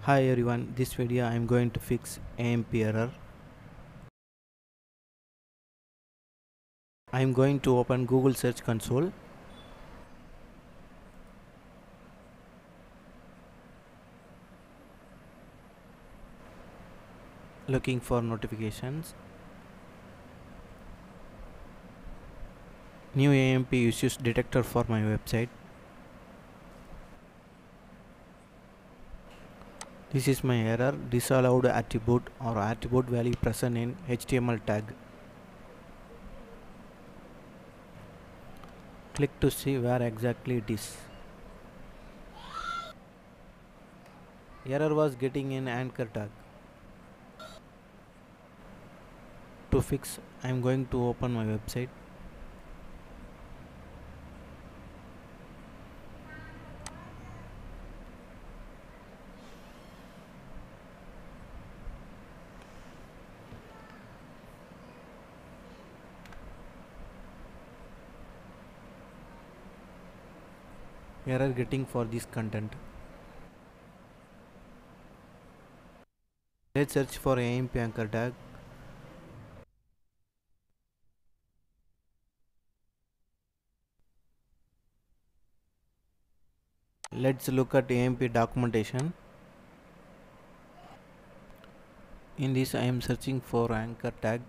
Hi everyone, this video I am going to fix AMP error. I am going to open Google Search Console. Looking for notifications. New AMP issues detector for my website. This is my error, disallowed attribute or attribute value present in HTML tag. Click to see where exactly it is. Error was getting in anchor tag. To fix, I am going to open my website. Error getting for this content. Let's search for AMP anchor tag. Let's look at AMP documentation. In this I am searching for anchor tag.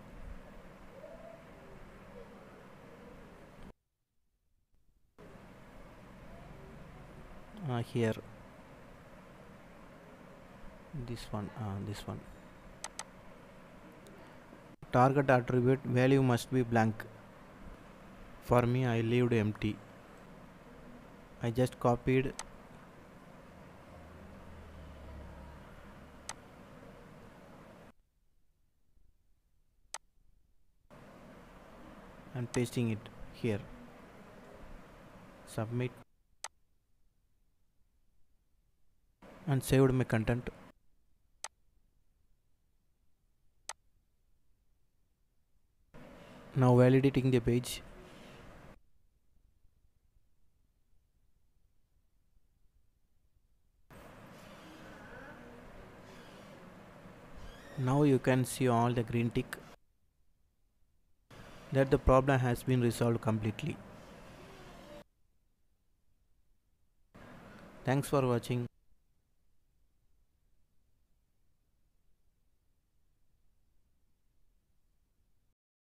Here this one. Target attribute value must be blank. For me I leaved empty. I just copied and pasting it here. Submit and saved my content. Now validating the page. Now you can see all the green tick that the problem has been resolved completely. Thanks for watching.